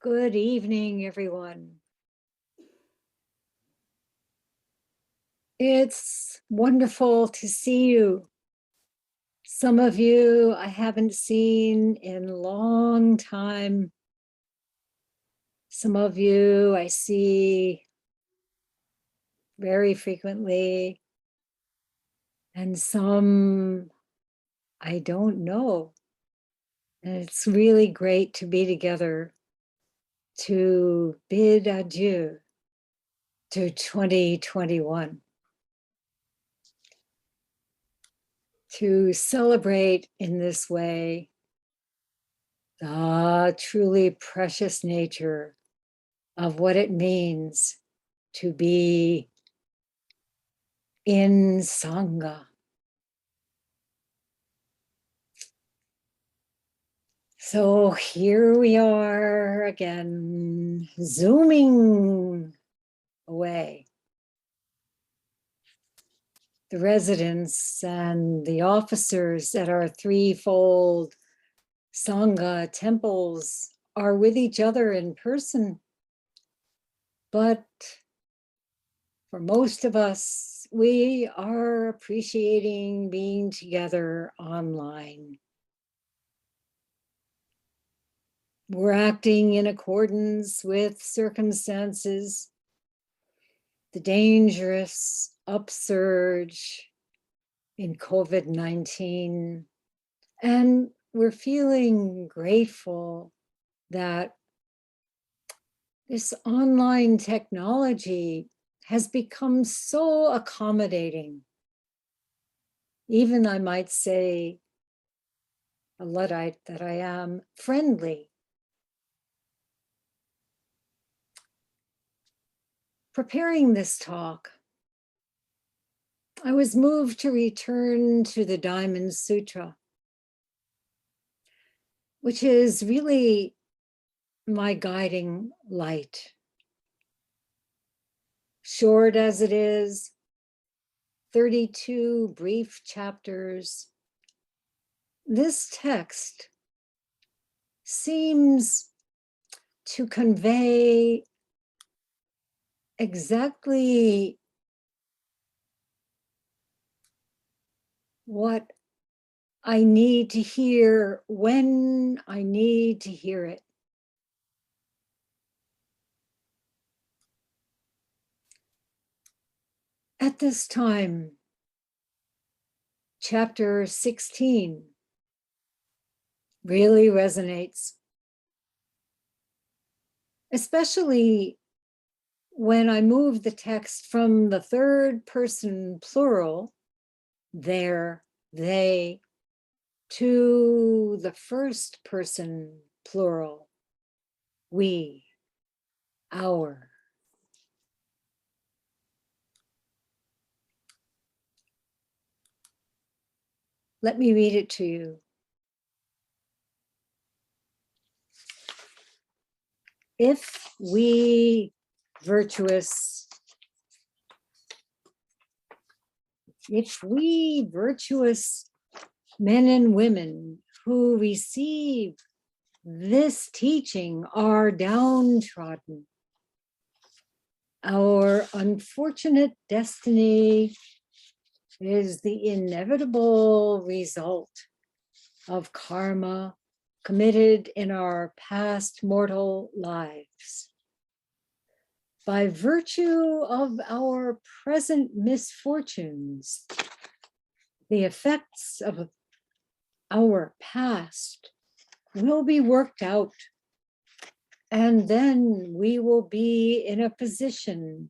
Good evening, everyone. It's wonderful to see you. Some of you I haven't seen in a long time. Some of you I see very frequently, and some I don't know. And it's really great to be together to bid adieu to 2021. To celebrate in this way the truly precious nature of what it means to be in Sangha. So here we are again, zooming away. The residents and the officers at our threefold Sangha temples are with each other in person. But for most of us, we are appreciating being together online. We're acting in accordance with circumstances, the dangerous upsurge in COVID-19, and we're feeling grateful that this online technology has become so accommodating. Even, I might say, a Luddite that I am, friendly. Preparing this talk, I was moved to return to the Diamond Sutra, which is really my guiding light. Short as it is, 32 brief chapters, this text seems to convey exactly what I need to hear when I need to hear it. At this time, chapter 16 really resonates, especially when I move the text from the third person plural, there, they, to the first person plural, we, our. Let me read it to you. If we virtuous men and women who receive this teaching are downtrodden, our unfortunate destiny is the inevitable result of karma committed in our past mortal lives. By virtue of our present misfortunes, the effects of our past will be worked out, and then we will be in a position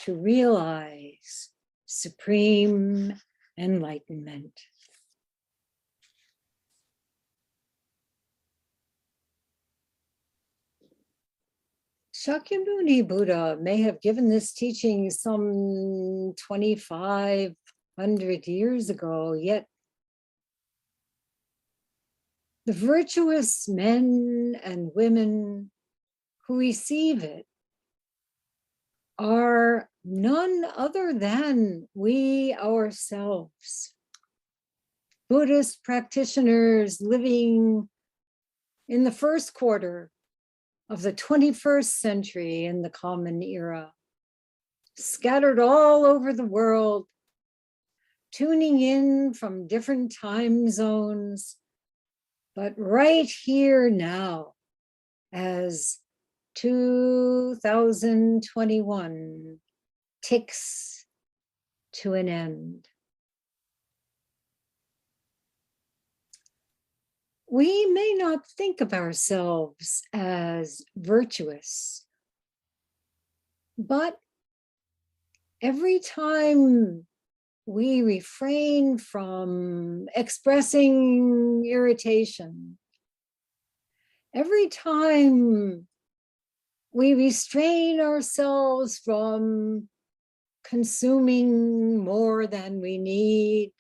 to realize supreme enlightenment. Shakyamuni Buddha may have given this teaching some 2,500 years ago, yet the virtuous men and women who receive it are none other than we ourselves. Buddhist practitioners living in the first quarter of the 21st century in the Common Era, scattered all over the world, tuning in from different time zones, but right here now, as 2021 ticks to an end. We may not think of ourselves as virtuous, but every time we refrain from expressing irritation, every time we restrain ourselves from consuming more than we need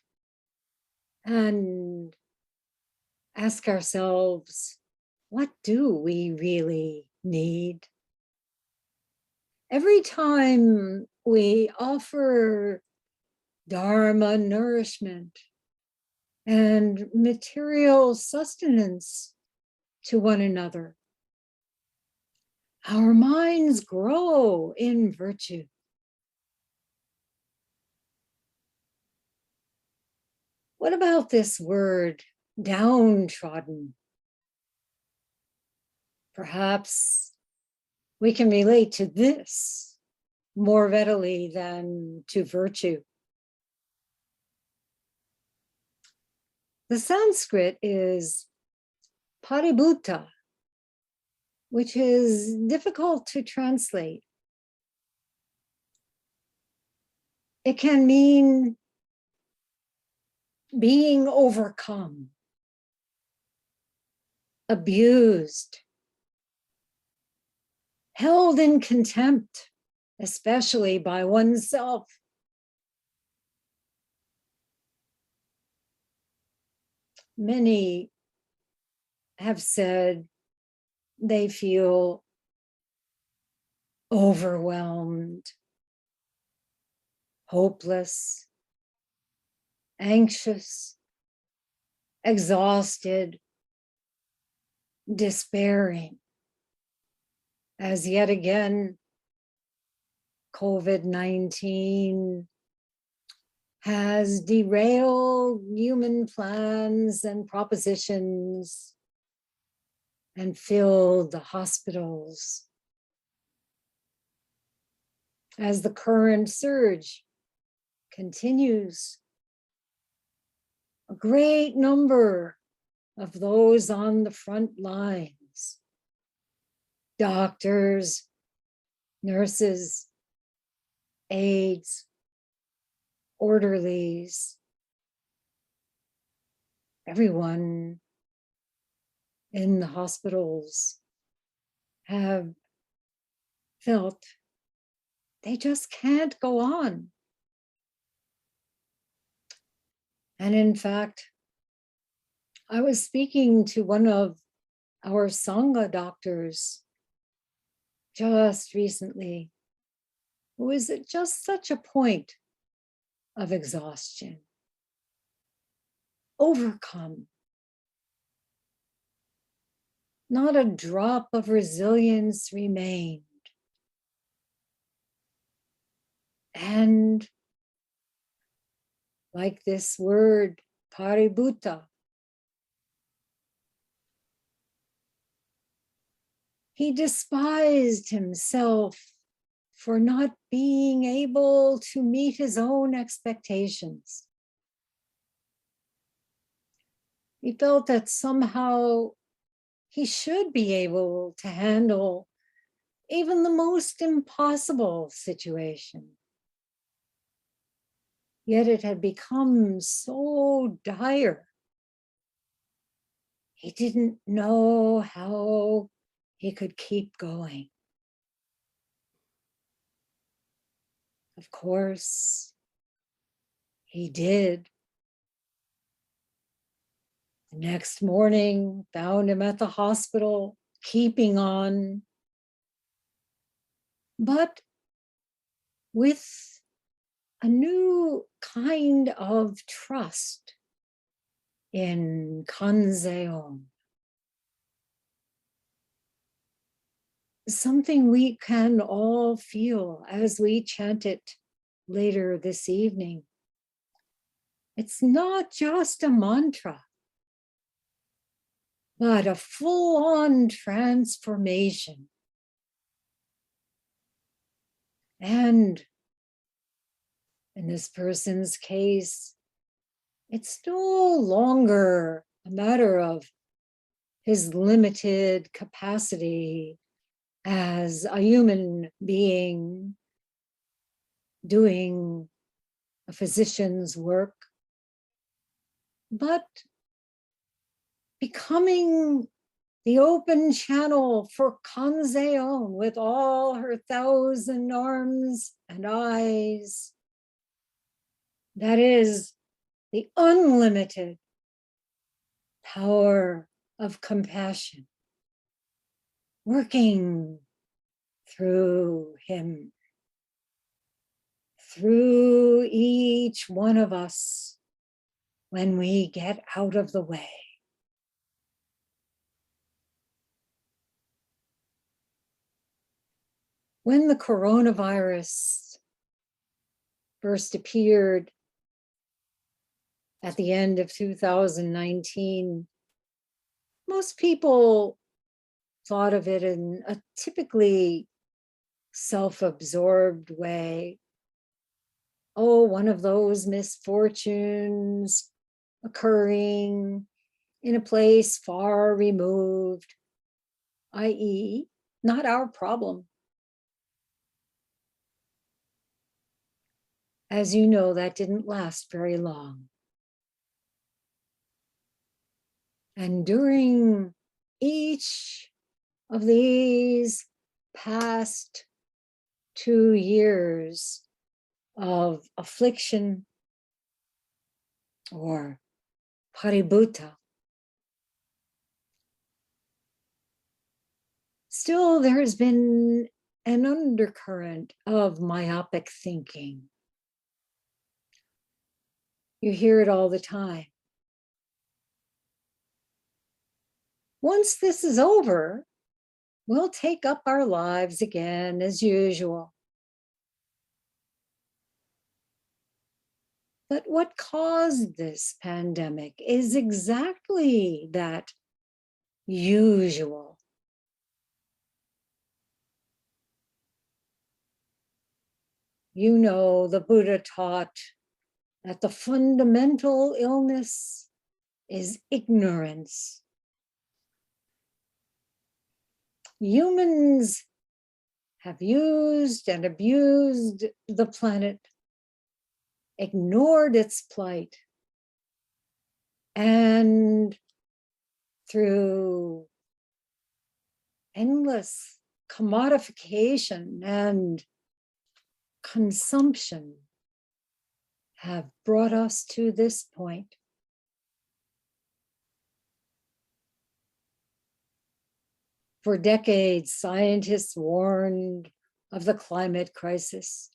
and ask ourselves, what do we really need? Every time we offer Dharma nourishment and material sustenance to one another, our minds grow in virtue. What about this word, downtrodden? Perhaps we can relate to this more readily than to virtue. The Sanskrit is paribhuta, which is difficult to translate. It can mean being overcome, abused, held in contempt, especially by oneself. Many have said they feel overwhelmed, hopeless, anxious, exhausted, despairing, as yet again, COVID-19 has derailed human plans and propositions and filled the hospitals. As the current surge continues, a great number of those on the front lines, doctors, nurses, aides, orderlies, everyone in the hospitals have felt they just can't go on. And in fact, I was speaking to one of our Sangha doctors just recently, who is at just such a point of exhaustion, overcome. Not a drop of resilience remained. And like this word, paribhuta, he despised himself for not being able to meet his own expectations. He felt that somehow he should be able to handle even the most impossible situation. Yet it had become so dire. He didn't know how he could keep going. Of course, he did. The next morning, found him at the hospital, keeping on, but with a new kind of trust in Kanzeon. something we can all feel as we chant it later this evening. It's not just a mantra, but a full-on transformation. And in this person's case, it's no longer a matter of his limited capacity as a human being doing a physician's work, but becoming the open channel for Kanzeon with all her 1,000 arms and eyes. That is the unlimited power of compassion working through him, through each one of us when we get out of the way. When the coronavirus first appeared at the end of 2019, most people thought of it in a typically self-absorbed way. Oh, one of those misfortunes occurring in a place far removed, i.e., not our problem. As you know, that didn't last very long. And during each of these past 2 years of affliction or paribhuta, still there has been an undercurrent of myopic thinking. You hear it all the time. Once this is over, we'll take up our lives again as usual. But what caused this pandemic is exactly that usual. You know, the Buddha taught that the fundamental illness is ignorance. Humans have used and abused the planet, ignored its plight, and through endless commodification and consumption have brought us to this point. For decades, scientists warned of the climate crisis.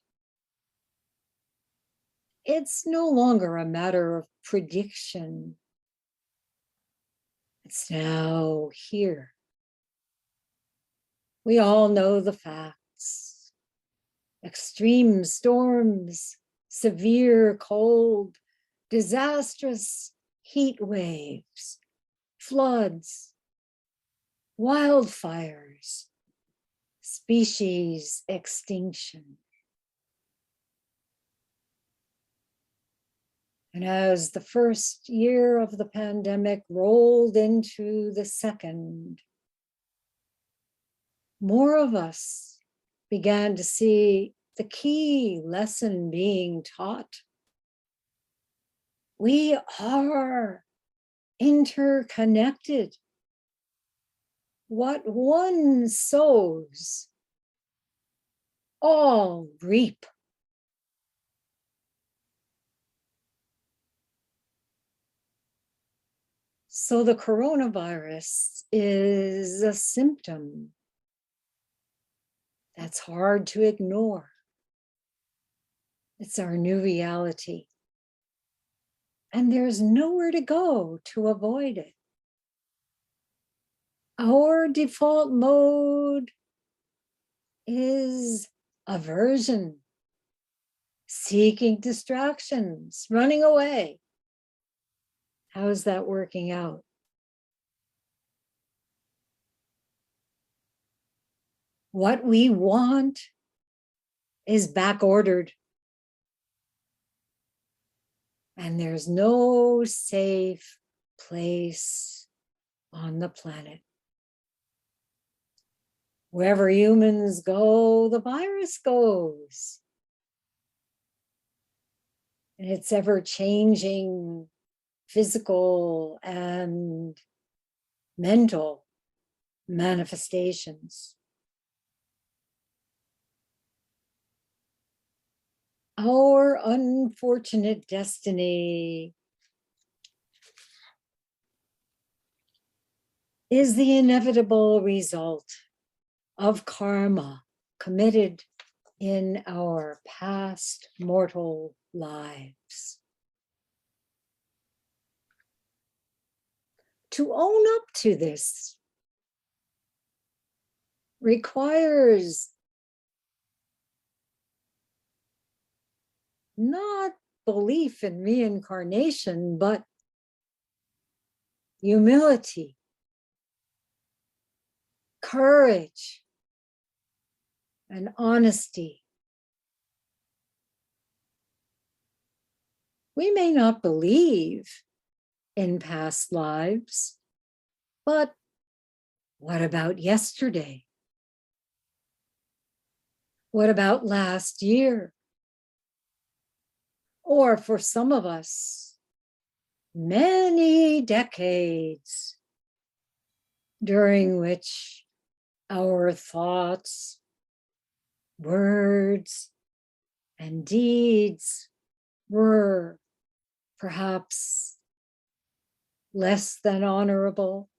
It's no longer a matter of prediction. It's now here. We all know the facts. Extreme storms, severe cold, disastrous heat waves, floods, wildfires, species extinction. And as the first year of the pandemic rolled into the second, more of us began to see the key lesson being taught. We are interconnected. What one sows, all reap. So the coronavirus is a symptom that's hard to ignore. It's our new reality. And there's nowhere to go to avoid it. Our default mode is aversion, seeking distractions, running away. How is that working out? What we want is back ordered. And there's no safe place on the planet. Wherever humans go, the virus goes. And it's ever changing physical and mental manifestations. Our unfortunate destiny is the inevitable result of karma committed in our past mortal lives. To own up to this requires not belief in reincarnation, but humility, courage, and honesty. We may not believe in past lives, but what about yesterday? What about last year? Or for some of us, many decades during which our thoughts, words, and deeds were perhaps less than honorable,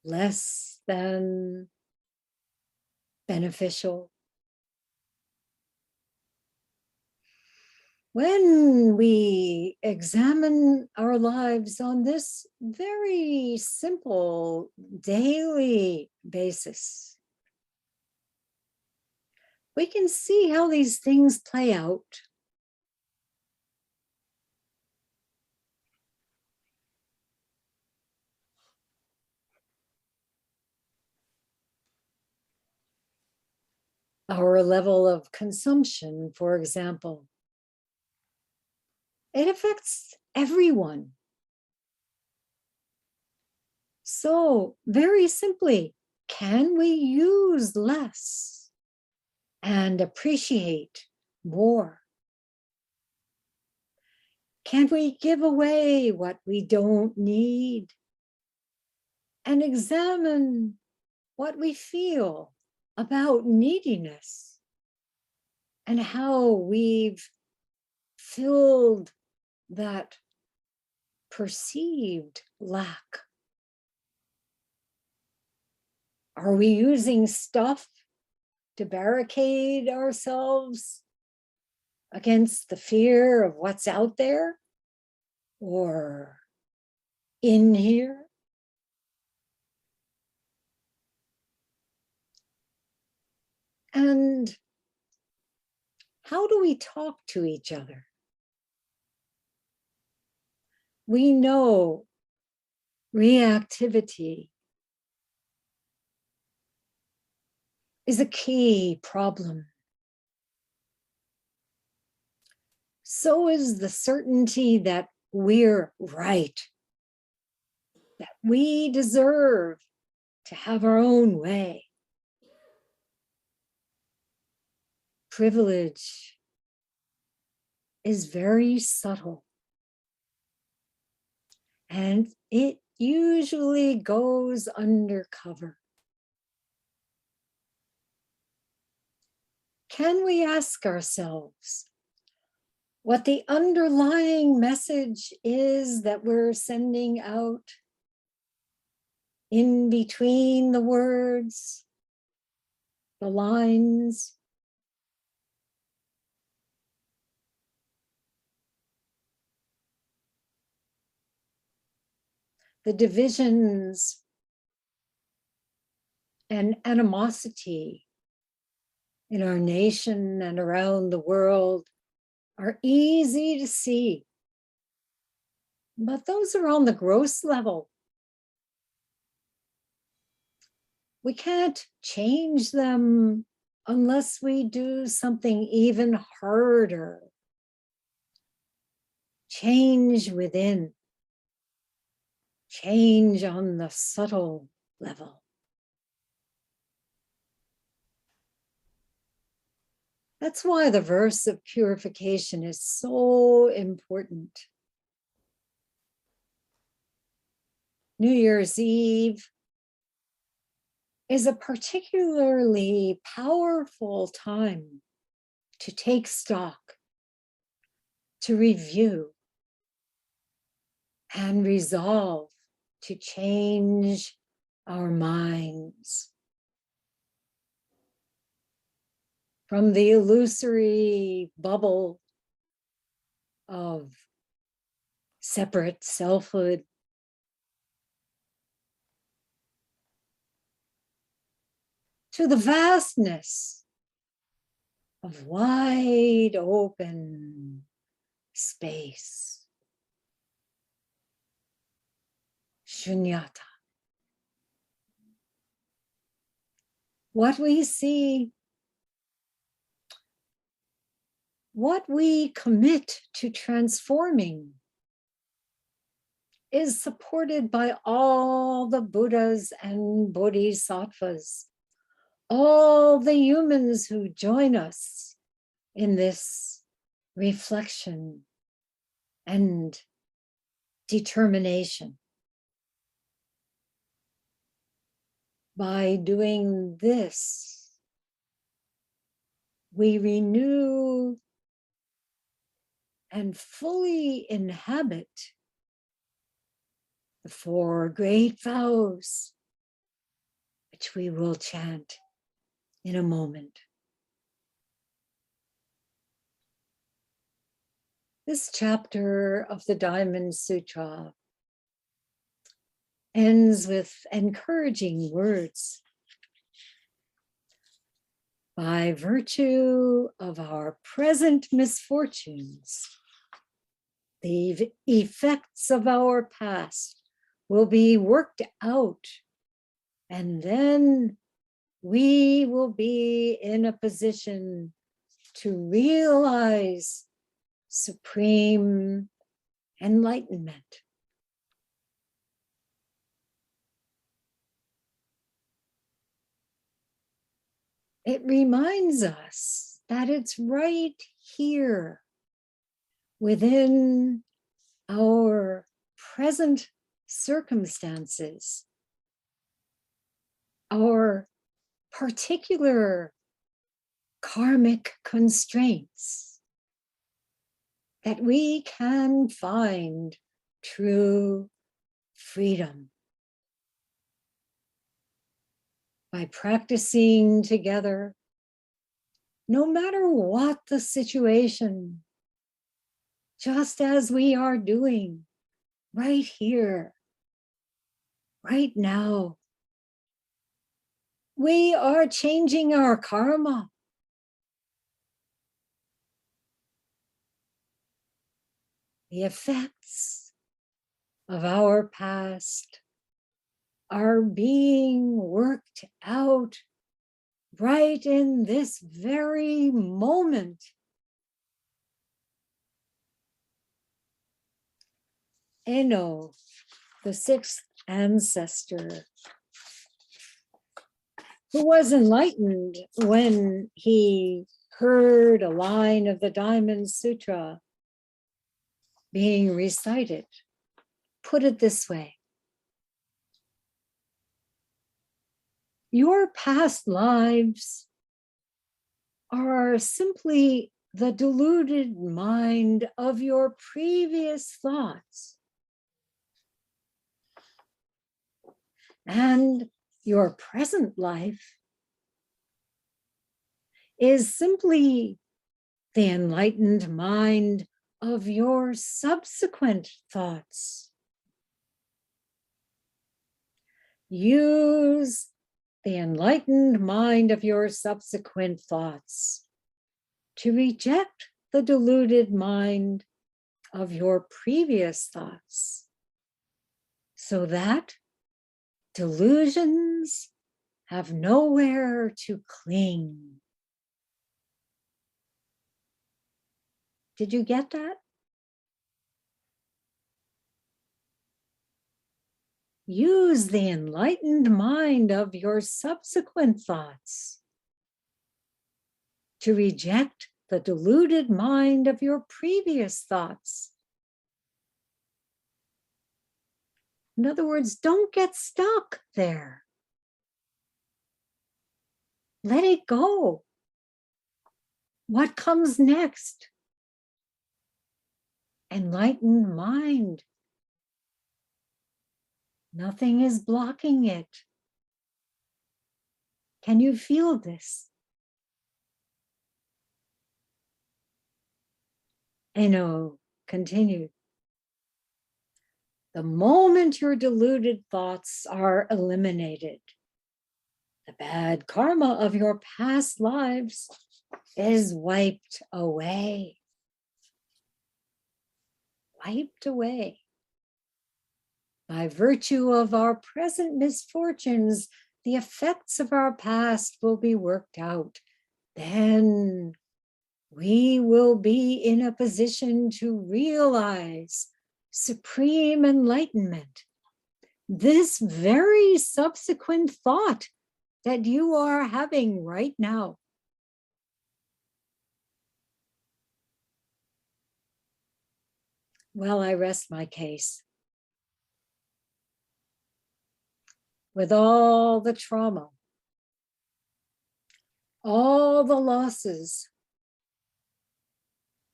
less than beneficial. When we examine our lives on this very simple daily basis, we can see how these things play out. Our level of consumption, for example, it affects everyone. So, very simply, can we use less and appreciate more? Can we give away what we don't need and examine what we feel about neediness and how we've filled that perceived lack? Are we using stuff to barricade ourselves against the fear of what's out there or in here? And how do we talk to each other? We know reactivity is a key problem. So is the certainty that we're right, that we deserve to have our own way. Privilege is very subtle, and it usually goes undercover. Can we ask ourselves what the underlying message is that we're sending out in between the words, the lines? The divisions and animosity in our nation and around the world are easy to see. But those are on the gross level. We can't change them unless we do something even harder. Change within. Change on the subtle level. That's why the verse of purification is so important. New Year's Eve is a particularly powerful time to take stock, to review, and resolve to change our minds from the illusory bubble of separate selfhood to the vastness of wide open space. Shunyata. What we see, what we commit to transforming is supported by all the Buddhas and Bodhisattvas, all the humans who join us in this reflection and determination. By doing this, we renew and fully inhabit the 4 great vows, which we will chant in a moment. This chapter of the Diamond Sutra ends with encouraging words. By virtue of our present misfortunes, the effects of our past will be worked out, and then we will be in a position to realize supreme enlightenment. It reminds us that it's right here within our present circumstances, our particular karmic constraints, that we can find true freedom. By practicing together, no matter what the situation, just as we are doing right here, right now, we are changing our karma. The effects of our past are being worked out right in this very moment. Eno, the 6th ancestor, who was enlightened when he heard a line of the Diamond Sutra being recited, put it this way: your past lives are simply the deluded mind of your previous thoughts. And your present life is simply the enlightened mind of your subsequent thoughts. Use the enlightened mind of your subsequent thoughts, to reject the deluded mind of your previous thoughts, so that delusions have nowhere to cling. Did you get that? Use the enlightened mind of your subsequent thoughts to reject the deluded mind of your previous thoughts. In other words, don't get stuck there. Let it go. What comes next? Enlightened mind. Nothing is blocking it. Can you feel this? Eno continued. The moment your deluded thoughts are eliminated, the bad karma of your past lives is wiped away. Wiped away. By virtue of our present misfortunes, the effects of our past will be worked out. Then we will be in a position to realize supreme enlightenment. This very subsequent thought that you are having right now. Well, I rest my case. With all the trauma, all the losses,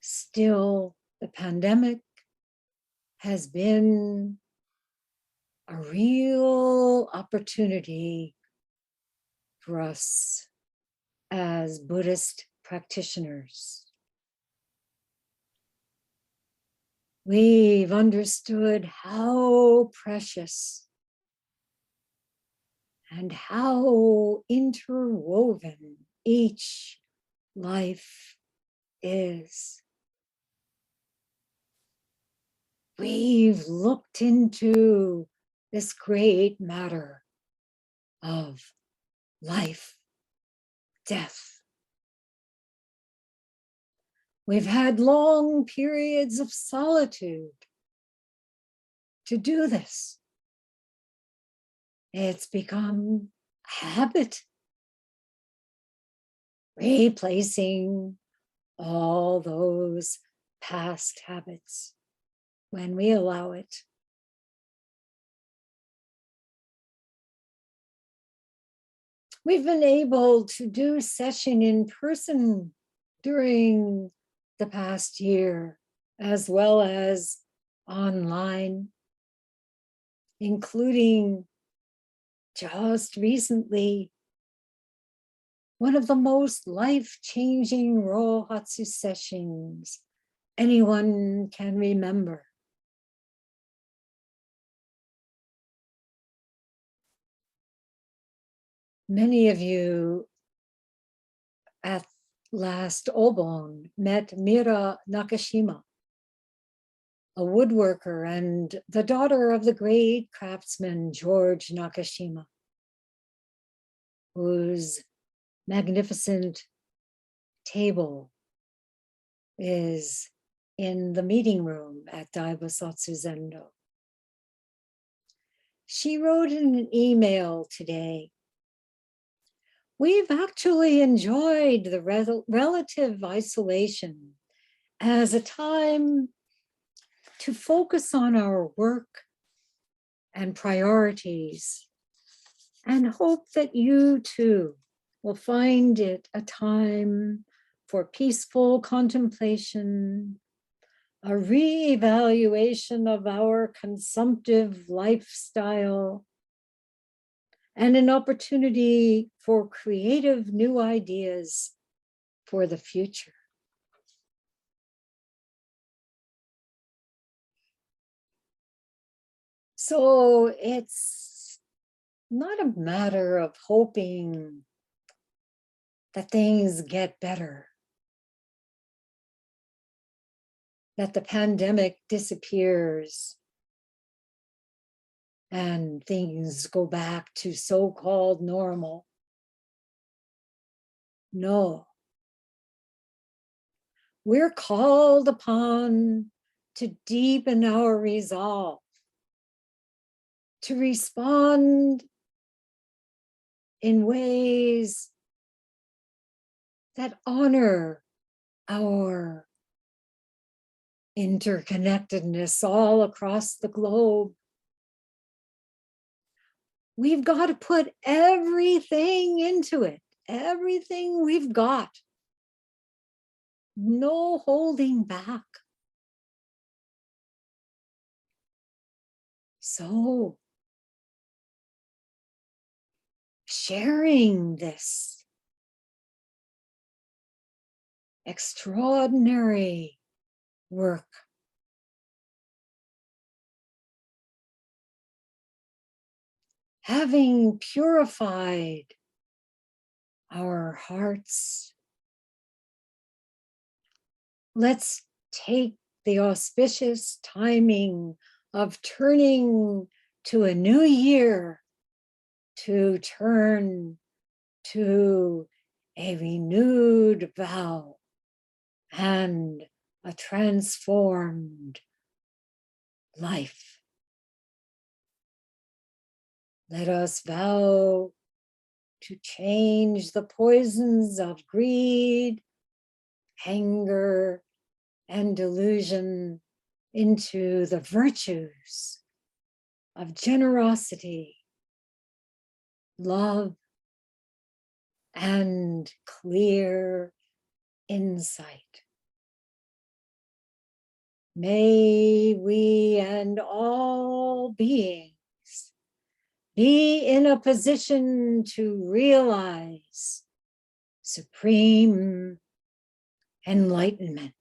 still the pandemic has been a real opportunity for us as Buddhist practitioners. We've understood how precious and how interwoven each life is. We've looked into this great matter of life, death. We've had long periods of solitude to do this. It's become a habit, replacing all those past habits when we allow it. We've been able to do session in person during the past year, as well as online, including just recently, one of the most life-changing Rohatsu sessions anyone can remember. Many of you at last Obon met Mira Nakashima, a woodworker and the daughter of the great craftsman George Nakashima, whose magnificent table is in the meeting room at Daibosatsu Zendo. She wrote in an email today, we've actually enjoyed the relative isolation as a time to focus on our work and priorities, and hope that you too will find it a time for peaceful contemplation, a reevaluation of our consumptive lifestyle, and an opportunity for creative new ideas for the future. So it's not a matter of hoping that things get better, that the pandemic disappears and things go back to so-called normal. No, we're called upon to deepen our resolve, to respond in ways that honor our interconnectedness all across the globe. We've got to put everything into it, everything we've got. No holding back. So, sharing this extraordinary work, having purified our hearts, let's take the auspicious timing of turning to a new year to turn to a renewed vow and a transformed life. Let us vow to change the poisons of greed, anger, and delusion into the virtues of generosity, love, and clear insight. May we and all beings be in a position to realize supreme enlightenment.